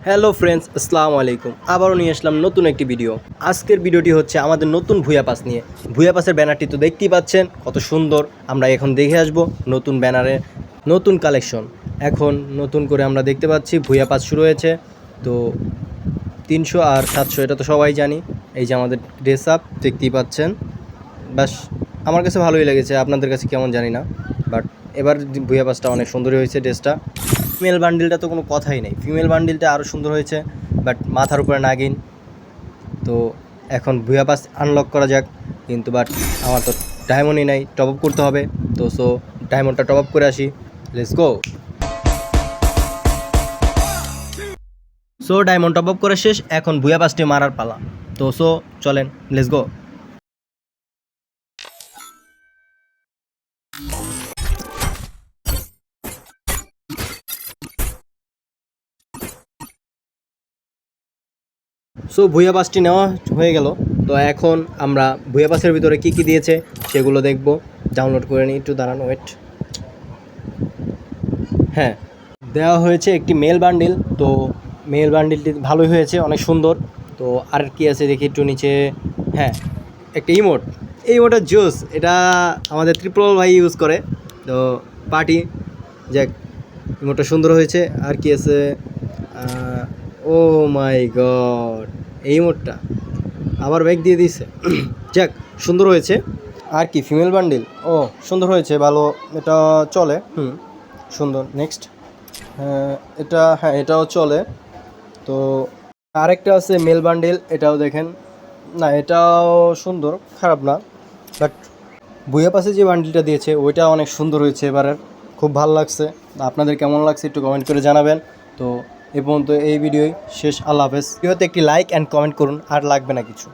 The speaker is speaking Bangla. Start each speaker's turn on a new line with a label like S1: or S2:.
S1: হ্যালো ফ্রেন্ডস, আসসালামু আলাইকুম। আবারও নিয়ে আসলাম নতুন একটি ভিডিও। আজকের ভিডিওটি হচ্ছে আমাদের নতুন ভুয়া পাস নিয়ে। ভুয়া পাসের ব্যানারটি তো দেখতেই পাচ্ছেন কত সুন্দর। আমরা এখন দেখে আসব নতুন ব্যানারে নতুন কালেকশন। এখন নতুন করে আমরা দেখতে পাচ্ছি ভুয়া পাস শুরু হয়েছে। তো 300 আর 700 এটা তো সবাই জানি। এই যে আমাদের ড্রেস আপ দেখতেই পাচ্ছেন। বাস আমার কাছে ভালোই লেগেছে, আপনাদের কাছে কেমন জানি না, বাট এবার ভুয়া পাসটা অনেক সুন্দরই হয়েছে ড্রেসটা। ফিমেল বান্ডিলটা তো কোনো কথাই নেই, ফিমেল বান্ডিলটা আরও সুন্দর হয়েছে, বাট মাথার উপরে নাগিন। তো এখন ভুয়া পাস আনলক করা যাক, কিন্তু বাট আমার তো ডায়মন্ডই নাই, টপ আপ করতে হবে। তো ডায়মন্ডটা টপ আপ করে আসি, let's go. Diamond top up করে শেষ, এখন ভুয়া পাসটি মারার পালা। তো চলেন, লেটস গো। ভুয়া পাসটি নেওয়া হয়ে গেল। তো এখন আমরা ভুয়া পাসের ভিতরে কী কী দিয়েছে সেগুলো দেখব। ডাউনলোড করে নিই, একটু দাঁড়ান, ওয়েট। হ্যাঁ, দেওয়া হয়েছে একটি মেল বান্ডিল। তো মেল বান্ডিলটি ভালোই হয়েছে, অনেক সুন্দর। তো আর কি আছে দেখি একটু নিচে। হ্যাঁ, একটা ইমোট, এই ইমোটের জুস, এটা আমাদের ত্রিপল ভাই ইউজ করে। তো পার্টি যাক, ইমোটটা সুন্দর হয়েছে। আর কি আছে, ও মাই গড, এই মোডটা আবার ব্যাগ দিয়ে দিয়েছে। যাক, সুন্দর হয়েছে। আর কি ফিমেল বান্ডিল, ও সুন্দর হয়েছে, ভালো, এটা চলে। সুন্দর। নেক্সট, হ্যাঁ এটাও চলে। তো আরেকটা আছে মেল বান্ডিল, এটাও দেখেন, না এটাও সুন্দর, খারাপ না। বাট বুয়া পাশে যে বান্ডিলটা দিয়েছে ওইটা অনেক সুন্দর হয়েছে এবারের, খুব ভালো লাগছে। আপনাদের কেমন লাগছে একটু কমেন্ট করে জানাবেন। তো এ পর্যন্ত এই ভিডিওই শেষ, আল্লাহ হাফেজ। ভিডিওতে একটি লাইক অ্যান্ড কমেন্ট করুন, আর লাগবে না কিছু।